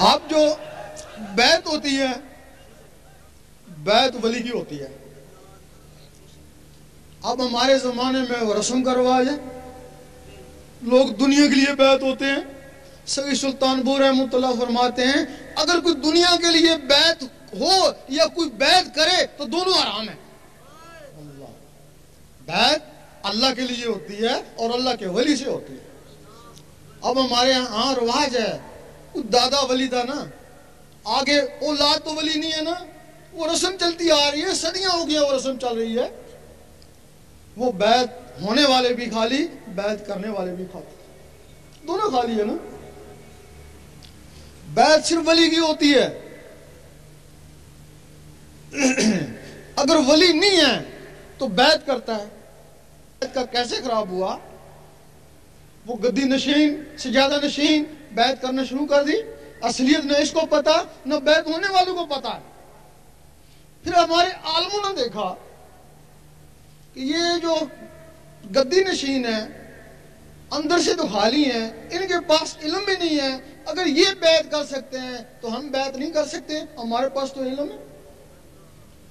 اب جو بیعت ہوتی ہے، بیعت ولی کی ہوتی ہے۔ اب ہمارے زمانے میں وہ رسم کا رواج ہے، لوگ دنیا کے لیے بیعت ہوتے ہیں۔ سید سلطان بو رحمۃ اللہ فرماتے ہیں اگر کوئی دنیا کے لیے بیعت ہو یا کوئی بیعت کرے تو دونوں حرام ہیں۔ بیعت اللہ کے لیے ہوتی ہے اور اللہ کے ولی سے ہوتی ہے۔ اب ہمارے ہاں رواج ہے، دادا ولی تھا نا، آگے اولاد تو ولی نہیں ہے نا، وہ رسم چلتی آ رہی ہے، صدیاں ہو گیا وہ رسم چل رہی ہے۔ وہ بیعت ہونے والے بھی خالی، بیعت کرنے والے بھی خالی، دونوں خالی ہے نا۔ بیعت صرف ولی کی ہوتی ہے۔ اگر ولی نہیں ہے تو بیعت کرتا ہے۔ بیعت کا کیسے خراب ہوا؟ وہ گدی نشین، سجادہ نشین بیعت کرنا شروع کر دی، اصلیت نہ اس کو پتا نہ بیعت ہونے والوں کو پتا ہے۔ پھر ہمارے عالموں نے دیکھا کہ یہ جو گدی نشین ہے اندر سے تو خالی ہیں، ان کے پاس علم بھی نہیں ہے، اگر یہ بیعت کر سکتے ہیں تو ہم بیعت نہیں کر سکتے، ہمارے پاس تو علم ہے۔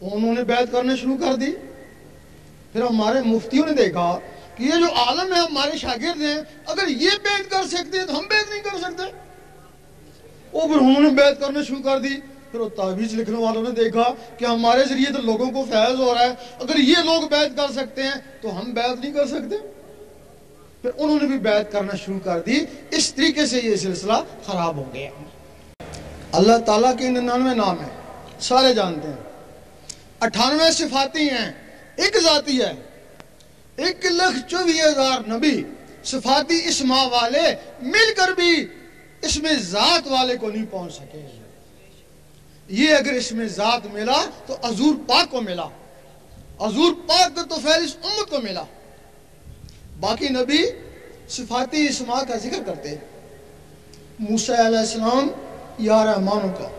انہوں نے بیعت کرنا شروع کر دی۔ پھر ہمارے مفتیوں نے دیکھا کہ یہ جو عالم ہے ہمارے شاگرد ہیں، اگر یہ بیعت کر سکتے ہیں تو ہم بیعت نہیں کر سکتے، اور پھر انہوں نے بیعت کرنا شروع کر دی۔ پھر وہ تعویذ لکھنے والوں نے دیکھا کہ ہمارے ذریعے تو لوگوں کو فیض ہو رہا ہے، اگر یہ لوگ بیعت کر سکتے ہیں تو ہم بیعت نہیں کر سکتے، پھر انہوں نے بھی بیعت کرنا شروع کر دی۔ اس طریقے سے یہ سلسلہ خراب ہو گیا۔ اللہ تعالیٰ کے 99 نام ہیں، سارے جانتے ہیں، 98 صفاتی ہیں، ایک ذاتی ہے۔ 1,24,000 نبی صفاتی اسماء والے مل کر بھی اس میں ذات والے کو نہیں پہنچ سکے۔ یہ اگر اس میں ذات ملا تو حضور پاک کو ملا، حضور پاک کا تو فیض اس امت کو ملا۔ باقی نبی صفاتی اسماء کا ذکر کرتے ہیں، موسیٰ علیہ السلام یا رحمانوں کا،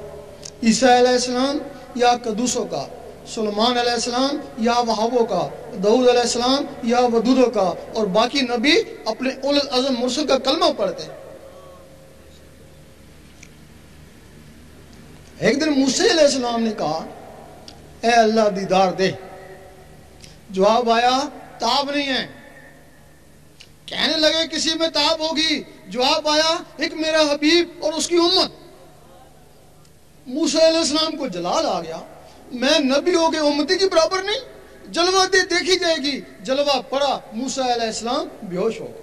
عیسیٰ علیہ السلام یا قدوسوں کا، سلیمان علیہ السلام یا وہابوں کا، داؤد علیہ السلام یا ودودوں کا، اور باقی نبی اپنے اول العزم مرسل کا کلمہ پڑھتے ہیں۔ ایک دن موسیٰ علیہ السلام نے کہا اے اللہ دیدار دے، جواب آیا تاب نہیں ہے۔ کہنے لگے کسی میں تاب ہوگی، جواب آیا ایک میرا حبیب اور اس کی امت۔ موسیٰ علیہ السلام کو جلال آ گیا، میں نبی ہو کے امتی کی برابر نہیں، جلوہ دیکھی جائے گی۔ جلوہ پڑا، موسیٰ علیہ السلام بے ہوش ہو گئے۔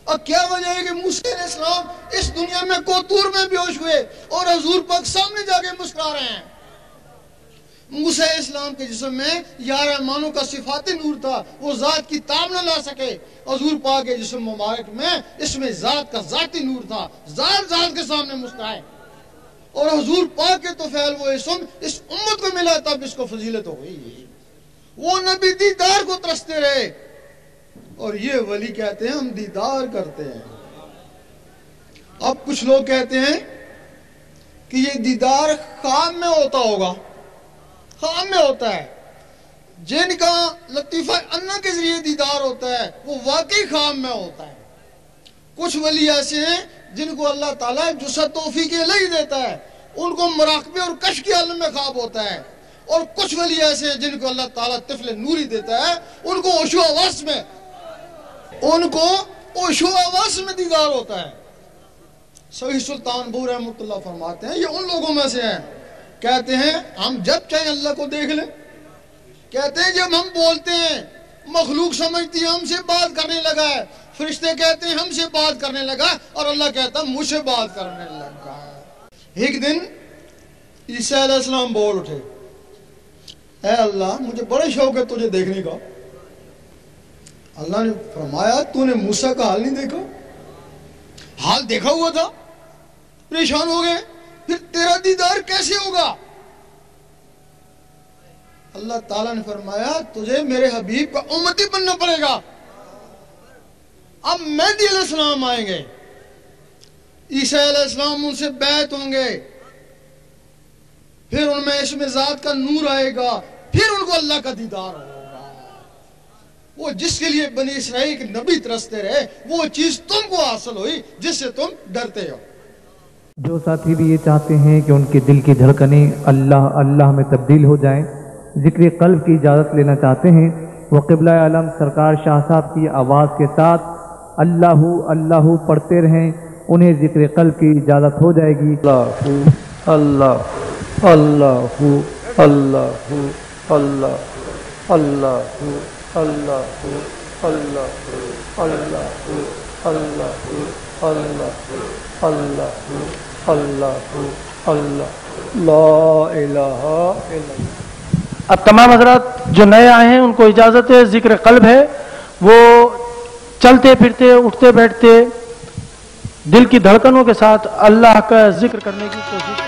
اب کیا وجہ ہے کہ موسیٰ علیہ السلام اس دنیا میں کوتور میں بے ہوش ہوئے اور حضور پاک سامنے جا کے مسکرا رہے ہیں۔ موسیٰ علیہ السلام کے جسم میں یا رحمانوں کا صفاتی نور تھا، وہ ذات کی تاب نہ لا سکے۔ حضور پاک کے جسم مبارک میں اس میں ذات کا ذاتی نور تھا، ذات کے سامنے مسکرائے، اور حضور پاک کے طفیل وہ اسم اس امت کو ملا، تب اس کو فضیلت ہو گئی۔ وہ نبی دیدار کو ترستے رہے، اور یہ ولی کہتے ہیں ہم دیدار کرتے ہیں۔ اب کچھ لوگ کہتے ہیں کہ یہ دیدار خواب میں ہوتا ہوگا، خواب میں ہوتا ہے۔ جن کا لطیفہ انا کے ذریعے دیدار ہوتا ہے وہ واقعی خواب میں ہوتا ہے۔ کچھ ولی ایسے ہیں جن کو اللہ تعالیٰ جسد توفیق الہی دیتا ہے، ان کو مراقبے اور کشف کے عالم میں خواب ہوتا ہے، اور کچھ ولی ایسے ہیں جن کو اللہ تعالیٰ طفل نوری دیتا ہے، ان کو عشو حواس میں دیدار ہوتا ہے۔ سید سلطان بو رحمۃ اللہ فرماتے ہیں یہ ان لوگوں میں سے ہیں، کہتے ہیں ہم جب چاہیں اللہ کو دیکھ لیں، کہتے ہیں جب ہم بولتے ہیں مخلوق سمجھتی ہے ہم سے بات کرنے لگا ہے، فرشتے کہتے ہیں ہم سے بات کرنے لگا، اور اللہ کہتا ہے مجھ سے بات کرنے لگا ہے۔ ایک دن عیسیٰ علیہ السلام بول اٹھے، اے اللہ مجھے بڑے شوق ہے تجھے دیکھنے کا۔ اللہ نے فرمایا تو نے موسیٰ کا حال نہیں دیکھا؟ حال دیکھا ہوا تھا، پریشان ہو گئے، پھر تیرا دیدار کیسے ہوگا؟ اللہ تعالیٰ نے فرمایا تجھے میرے حبیب کا امتی بننا پڑے گا۔ اب مہدی علیہ السلام آئیں گے، عیسیٰ علیہ السلام ان سے بیعت ہوں گے، پھر ان میں اس میں ذات کا نور آئے گا، پھر ان کو اللہ کا دیدار ہوگا۔ وہ جس کے لیے بنی اسرائیل کے نبی ترستے رہے وہ چیز تم کو حاصل ہوئی جس سے تم ڈرتے ہو۔ جو ساتھی بھی یہ چاہتے ہیں کہ ان کے دل کی دھڑکنیں اللہ اللہ میں تبدیل ہو جائیں، ذکر قلب کی اجازت لینا چاہتے ہیں، وہ قبلہ عالم سرکار شاہ صاحب کی آواز کے ساتھ اللہ اللہ پڑھتے رہیں، انہیں ذکر قلب کی اجازت ہو جائے گی۔ اللہ اللہ اللہ اللہ اللہ اللہ اللہ اللہ اللہ اللہ اللہ اللہ اللہ اللہ لا الہ الا اللہ۔ اب تمام حضرات جو نئے آئے ہیں ان کو اجازت ہے، ذکر قلب ہے، وہ چلتے پھرتے اٹھتے بیٹھتے دل کی دھڑکنوں کے ساتھ اللہ کا ذکر کرنے کی کوشش